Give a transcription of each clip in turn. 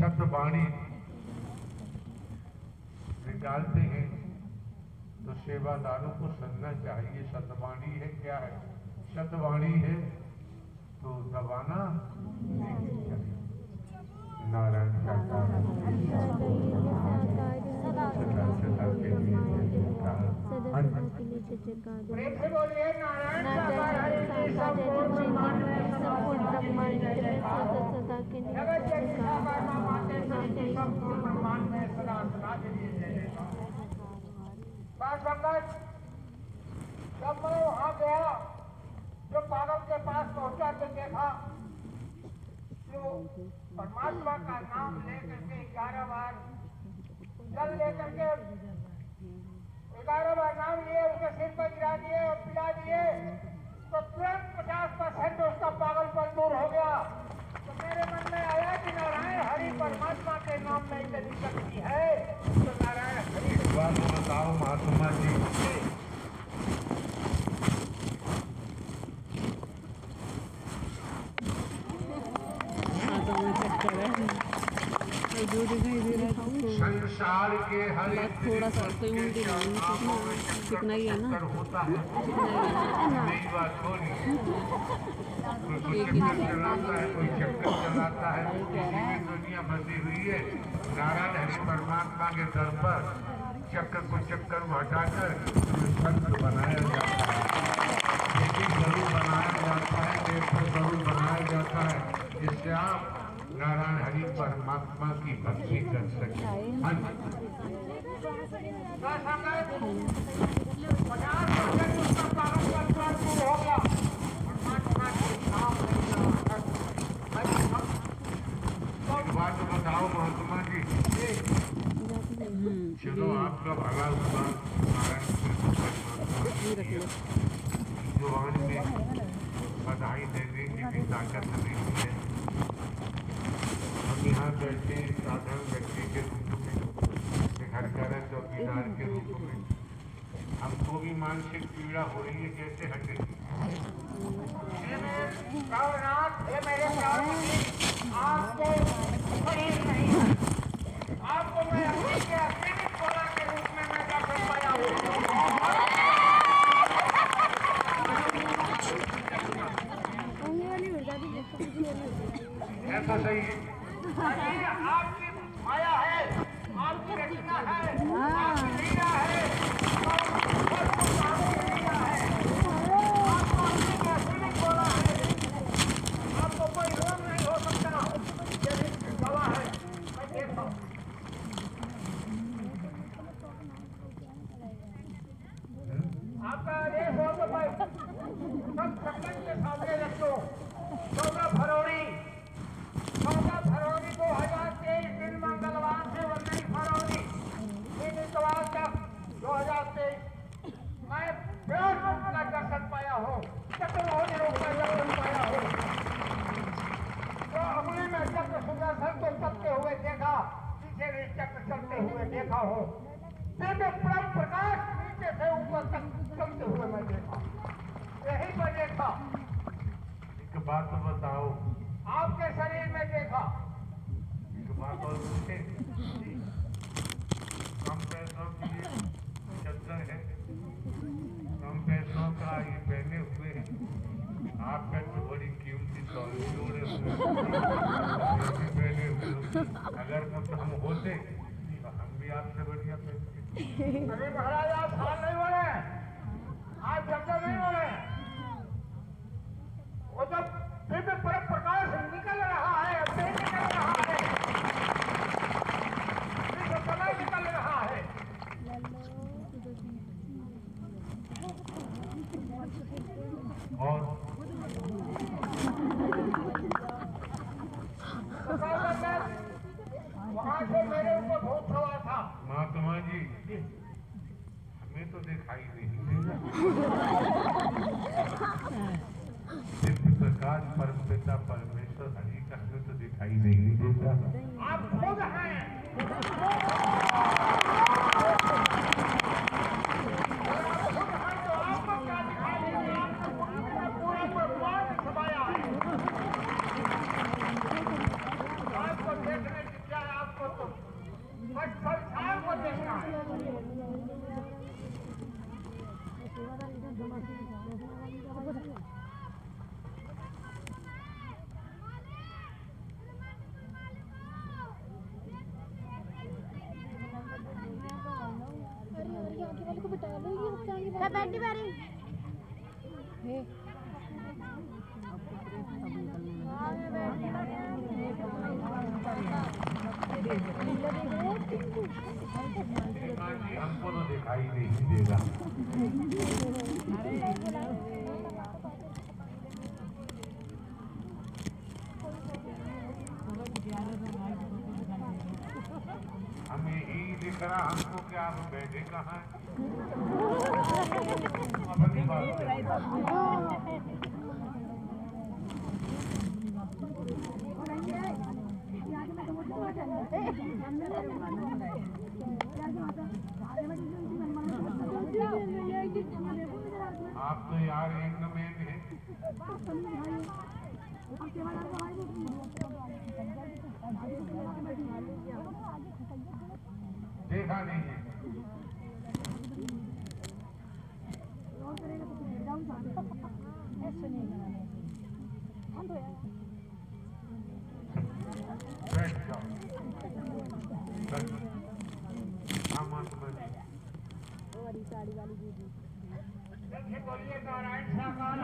शतवाणी निकालते हैं तो सेवादारों को समझना चाहिए शतवाणी है क्या है। शतवाणी है तो दबाना नहीं चाहिए। नारायण प्रेम से बोलिए नारायण साकार हरि के संपूर्ण ब्रह्मांड में संपूर्ण ब्रह्मांड में सदा के लिए जगत के साकार माते के संपूर्ण ब्रह्मांड में सदा सदा के लिए जय संगत। जब मैं वहां गया जो पागल के पास पहुंचा तो देखा जो परमात्मा का नाम लेकर के 11 बार जल लेकर के 11 बार नाम लिए उसके सिर पर गिरा दिए और पिला दिए तो तुरंत 50% उसका पागलपन दूर हो गया। तो मेरे मन में आया कि नारायण हरि परमात्मा के नाम में यदि शक्ति है तो नारायण हरि बात बताओ महात्मा जी। संसार के हर एक थोड़ा सा कोई उल्टी कितना ही है ना होता है नई बात थोड़ी। कोई चक्कर चलाता है कोई चक्कर चलाता है में दुनिया बसी हुई है। नारायण हरि परमात्मा के दर पर चक्कर को चक्कर हटाकर संत बनाया जाता है। जरूर बनाया जाता है देव को जरूर बनाया जाता है जिससे आप नारायण हरि परमात्मा की भक्ति कर सके। बात बताओ महात्मा जी। चलो आपका भला हुआ जुबान में बधाई देने की भी ताकत नहीं है। हम यहाँ बैठे साधारण व्यक्ति के रूप में घर का चौकीदार के रूप में हमको भी मानसिक पीड़ा हो रही है कैसे हटे। आपको मैं अपने के अतिरिक्त बोला के रूप में मैं दर्शन पाया हूँ। ऐसा सही है। आपकी माया है आपकी रचना है आपकी लीला है आपको अपने के अतिरिक्त बोला है। आपको कोई रोग नहीं हो सकता यदि दवा है। मैं देखता हूँ आपका आदेश हो तो भाई सब संगत के सामने रख दो। 14 फरवरी 2023 दिन मंगलवार से 19 फरवरी दिन इतवार तक 2023 मैं बेहोश का दर्शन पाया हूँ। चतुर्भुज रूप का दर्शन पाया हूँ। तो अगले में चक्र सुदर्शन को चलते हुए देखा पीछे भी चक्र चलते हुए देखा हो। दिव्य परम प्रकाश नीचे से ऊपर तक चलते हुए मैं देखा यही पर देखा। एक बात बताओ आपके शरीर में देखा। एक बात और पूछे कम पैसों की ये चद्दर है कम पैसों का ये पहने हुए हैं। आपका तो बड़ी कीमती जोड़े हुए पहने हुए। अगर कुछ हम होते तो हम भी आपसे बढ़िया पहनते। अरे महाराज आप साल नहीं बोले आप चक्कर नहीं बोले। वो जब दिव्य परम प्रकाश निकल रहा है तेज निकल रहा है समय निकल रहा है। और वहाँ से मेरे ऊपर बहुत सवाल था। महात्मा जी हमें तो दिखाई नहीं देगा। दिव्य प्रकाश परम पिता परमेश्वर हरि का हमें तो दिखाई नहीं देता। आप खुद हैं तो आपको क्या दिखाई देंगे। आपको पूरा ब्रह्मांड समाया है। आपको देखने की क्या बस संसार को देखना है। बैठी बारी श्रीमान जी हमको तो दिखाई नहीं देगा। हमें यही दिख रहा हमको कि आप बैठे कहाँ हैं। अपनी बात आप तो यार एक मैन है। देखा नहीं है। बैठ जाओ। देखिए बोलिए नारायण साकार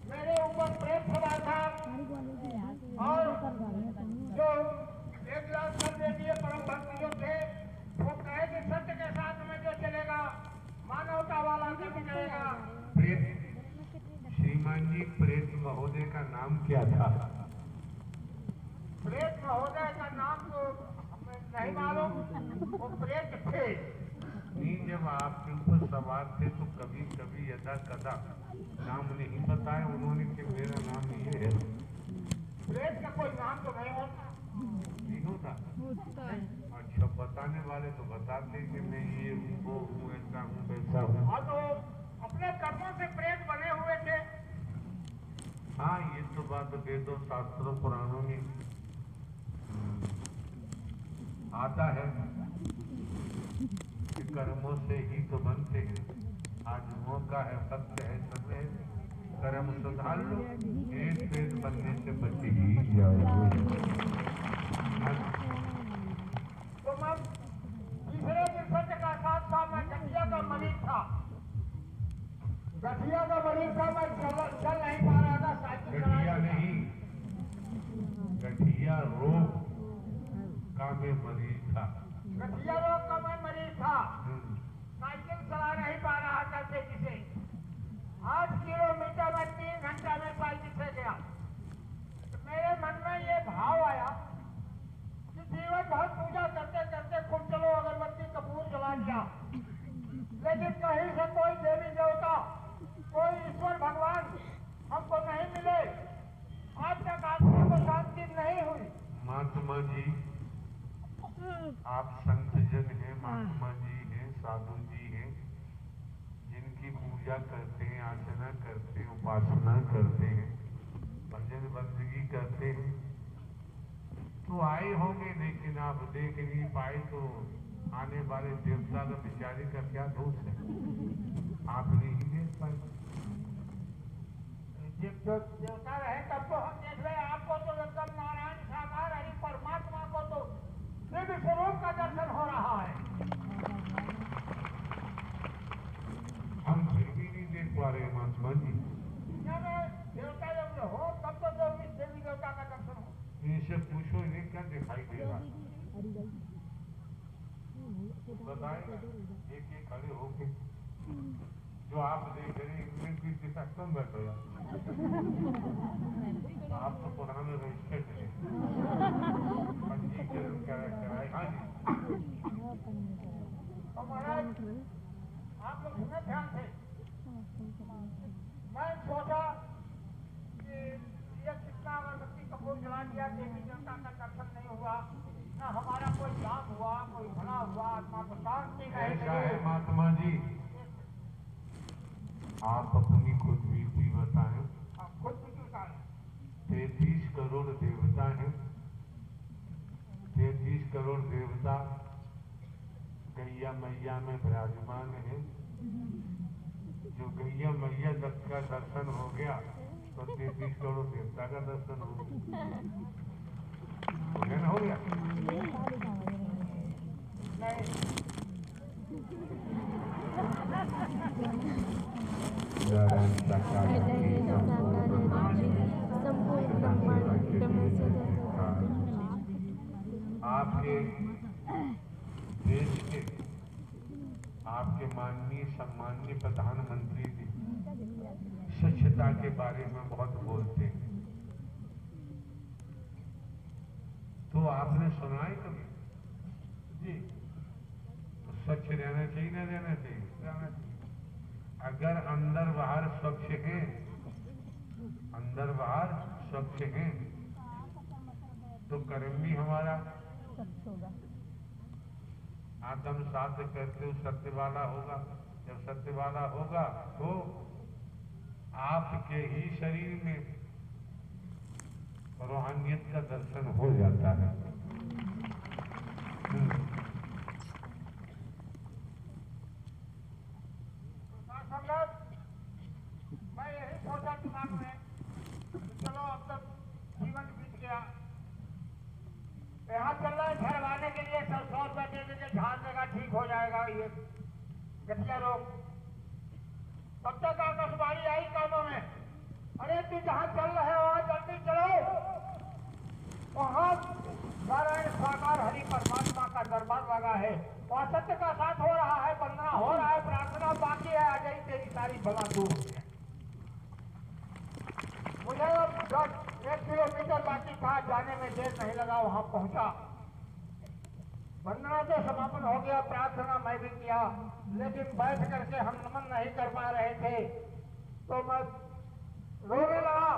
मेरे ऊपर प्रेम सभा था और जो एक लाख सर्वदेवीय परम भक्त जो थे वो कहे कि सत्य के साथ में जो चलेगा मानवता वाला कभी चलेगा। श्रीमान जी प्रेत महोदय का नाम क्या था? प्रेत महोदय का नाम तो हमें नहीं मालूम, वो प्रेत थे। नहीं, जब आपके ऊपर सवार थे तो कभी कभी यदा कदा नाम नहीं बताया उन्होंने कि मेरा नाम ये है। प्रेत का कोई नाम तो नहीं होता। नहीं होता? अच्छा, बताने वाले तो बताते कि मैं ये हूँ वो हूँ ऐसा हूँ वैसा हूँ। हाँ तो अपने कर्मों से प्रेत बने हुए थे। हाँ, ये तो बात वेदों शास्त्रों पुराणों में आता है कि कर्मों से ही तो बनते हैं। आज मौका है, सत्य है, समय है, कर्म सुधार लो, एक पेट बनने से बच ही जाओगे। तो मैं तीसरे दिन सत्य का साथ था, मैं गठिया का मरीज था। गठिया का मरीज था, मैं चल नहीं पा रहा था। साइकिल गठिया नहीं, गठिया रोग का मैं मरीज था। गठिया रोग का मैं मरीज था। साइकिल चला नहीं पा रहा था तेजी से। 8 किलोमीटर में 3 घंटा में साइकिल से गया। तो मेरे मन में ये भाव आया कि जीवन भर पूजा करते करते खूब चलो अगरबत्ती कपूर जला दिया, लेकिन कहीं से कोई देवी देवता कोई ईश्वर भगवान हमको नहीं मिले। आज तक आत्मा को शांति नहीं हुई। महात्मा जी, आप संत जन हैं, महात्मा जी हैं, साधु जी हैं, जिनकी पूजा करते हैं, आचना करते हैं, उपासना करते हैं, भजन बंदगी करते हैं, तो आए होंगे, लेकिन आप देख नहीं पाए तो आने वाले देवता का बेचारे का क्या दोष है? आप नहीं देख पाए। जब देवता रहे तब तो हम देख रहे। आपको तो एकदम नारायण साकार हरि परमात्मा को तो दिव्य स्वरूप का दर्शन हो रहा है। हम फिर भी नहीं देख पा रहे महात्मा जी। देवता जब हो तब तो देवी देवता का दर्शन हो। इनसे पूछो इन्हें क्या दिखाई देगा, बताएगा एक एक खड़े होके। जो आप देख रहे हैं इनमें की दिशा कम बैठो यार। आप तो पुराने रजिस्टर्ड हैं, पंजीकरण कराए। हाँ जी, तो महाराज आप लोग सुने ध्यान से। मैं सोचा कि ये कितना अगरबत्ती कपूर जला दिया, देवी देवता का दर्शन नहीं हुआ, न हमारा कोई लाभ हुआ, कोई भला हुआ आत्मा को शांति नहीं ऐसा है मिली। महात्मा जी, आप अपनी खुद बीती बताएं। आप खुद भी बताएं। 33 करोड़ देवता हैं, 33 करोड़ देवता गैया मैया में विराजमान है। जो गैया मैया का दर्शन हो गया तो 33 करोड़ देवता का दर्शन हो गया। हो गया ना, हो गया। नहीं नारायण साकार संपूर्ण ब्रह्मांड में से आपके देश के, आपके माननीय सम्माननीय प्रधानमंत्री जी स्वच्छता के बारे में बहुत बोलते हैं, तो आपने सुना है कभी जी? तो स्वच्छ रहना चाहिए ना रहना चाहिए? अगर अंदर बाहर स्वच्छ है, अंदर बाहर स्वच्छ है, तो कर्म भी हमारा आत्म साध्य करते हुए सत्य वाला होगा। जब सत्य वाला होगा तो आपके ही शरीर में रूहानियत का दर्शन हो जाता है। संगत, मैं यही सोचा दिमाग में, चलो अब तक जीवन बीत गया, यहाँ चल रहा है ठहरवाने के लिए 100 रुपये दे देंगे, झाड़ देगा, ठीक हो जाएगा ये गठिया रोग। तब तक आकाशवाणी आई कानों में, अरे तू जहाँ चल रहे हो वहाँ जल्दी चलो, वहाँ नारायण साकार हरि परमात्मा का दरबार लगा है, वहाँ सत्य का साथ हो रहा है, वंदना हो रहा है, प्रार्थना बाकी है, आ जाई तेरी सारी बला दूर हो गया। मुझे अब 1 किलोमीटर बाकी था, जाने में देर नहीं लगा, वहां पहुंचा। वंदना तो समापन हो गया, प्रार्थना मैं भी किया, लेकिन बैठ करके हम नमन नहीं कर पा रहे थे, तो मैं रोने लगा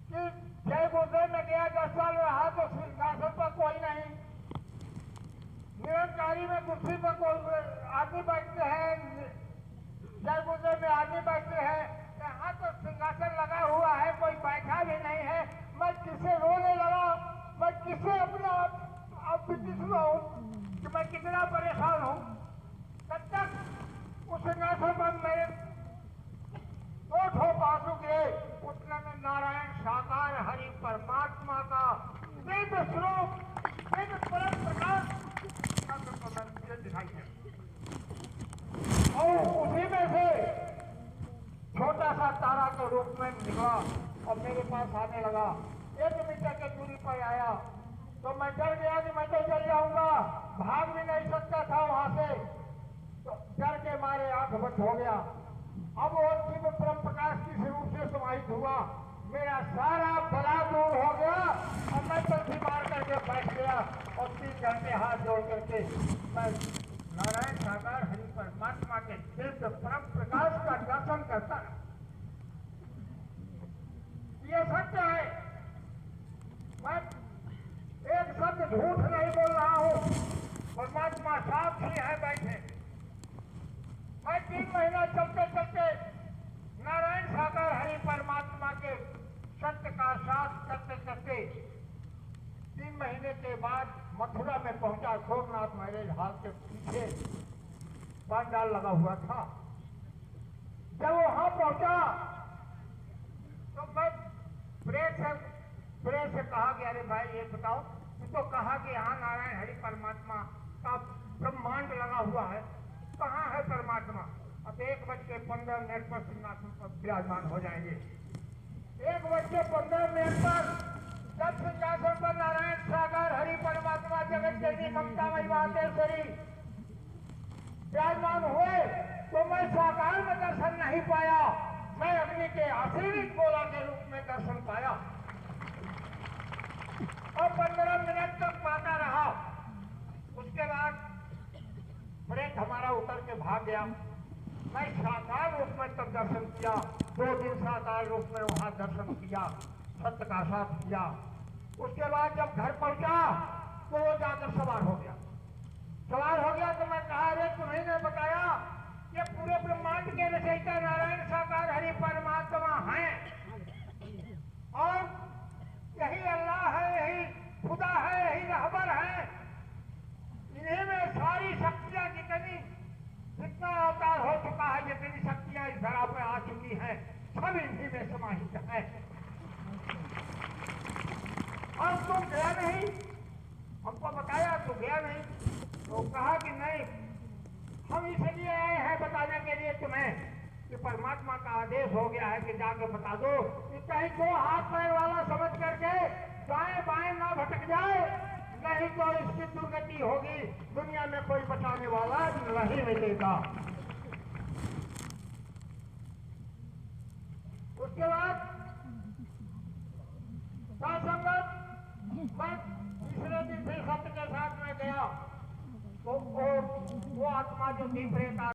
कि जय गुरुदेव में गया, 10 साल रहा तो सिंहासन पर कोई नहीं, निरंकारी में कुर्सी पर कोई आदमी बैठते हैं, जय गुरुदेव में आदमी बैठते हैं, यहाँ तो सिंहासन लगा हुआ है, कोई बैठा भी नहीं है। मैं किसे रोने लगा, मैं किसे अपना अब सुनाऊं कि मैं कितना परेशान हूँ। तब तक उस सिंहासन पर मेरे 2 ठो बाजू गिरे, उतने में नारायण साकार हरि परमात्मा का दिव्य स्वरूप, दिव्य परम प्रकाश दिखाई दे, और उसी में से छोटा सा तारा के रूप में निकला और मेरे पास आने लगा। 1 मीटर की दूरी पर आया तो मैं डर गया कि मैं तो चल जाऊंगा, भाग भी नहीं सकता था वहां से, तो डर के मारे आंख बंद हो गया। अब वो दिव्य परम प्रकाश किस रूप से समाहित हुआ, मेरा सारा बला दूर हो गया और मैं पलथी मार करके बैठ गया और 3 घंटे हाथ जोड़ करके मैं नारायण साकार हरि परमात्मा के दिव्य परम प्रकाश का दर्शन करता है। ये सत्य है, मैं एक शब्द झूठ नहीं बोल रहा हूँ, परमात्मा साक्षी है बैठे। मैं 3 महीना चलते चलते नारायण साकार हरि परमात्मा के सत्य का साथ करते करते 3 महीने के बाद मथुरा में पहुंचा। सोमनाथ मैरिज हॉल के पीछे पंडाल लगा हुआ था। जब वहां पहुंचा तो मैं प्रेस से कहा कि अरे भाई ये बताओ, तू तो कहा कि यहाँ नारायण हरि परमात्मा का ब्रह्मांड लगा हुआ है, कहाँ है परमात्मा? अब 1:15 पर सिंहासन पर विराजमान हो जाएंगे। 1:15 पर जब सिंहासन पर नारायण सागर हरि परमात्मा जगत जननी ममतामयी मातेश्वरी विराजमान हुए तो मैं साकार में दर्शन नहीं पाया, मैं अग्नि के आशीर्वित गोला के रूप में दर्शन पाया और 15 मिनट तक पाता रहा। उसके बाद ब्रेक हमारा उतर के भाग गया। मैं साकार रूप में तब दर्शन किया, 2 दिन साकार रूप में वहां दर्शन किया, सत्य का साथ किया। उसके बाद जब घर पहुंचा तो वो जाकर सवार हो गया। नहीं। तो कहा कि नहीं, हम इसलिए आए हैं बताने के लिए तुम्हें कि परमात्मा का आदेश हो गया है कि जाकर बता दो कि कहीं को हाथ पैर वाला समझ करके दाएं बाएं ना भटक जाए, नहीं तो इसकी दुर्गति होगी, दुनिया में कोई बचाने वाला नहीं मिलेगा। उसके बाद संगत मैं तीसरे दिन फिर सत्य के साथ में गया, तो वो आत्मा जो थी प्रेत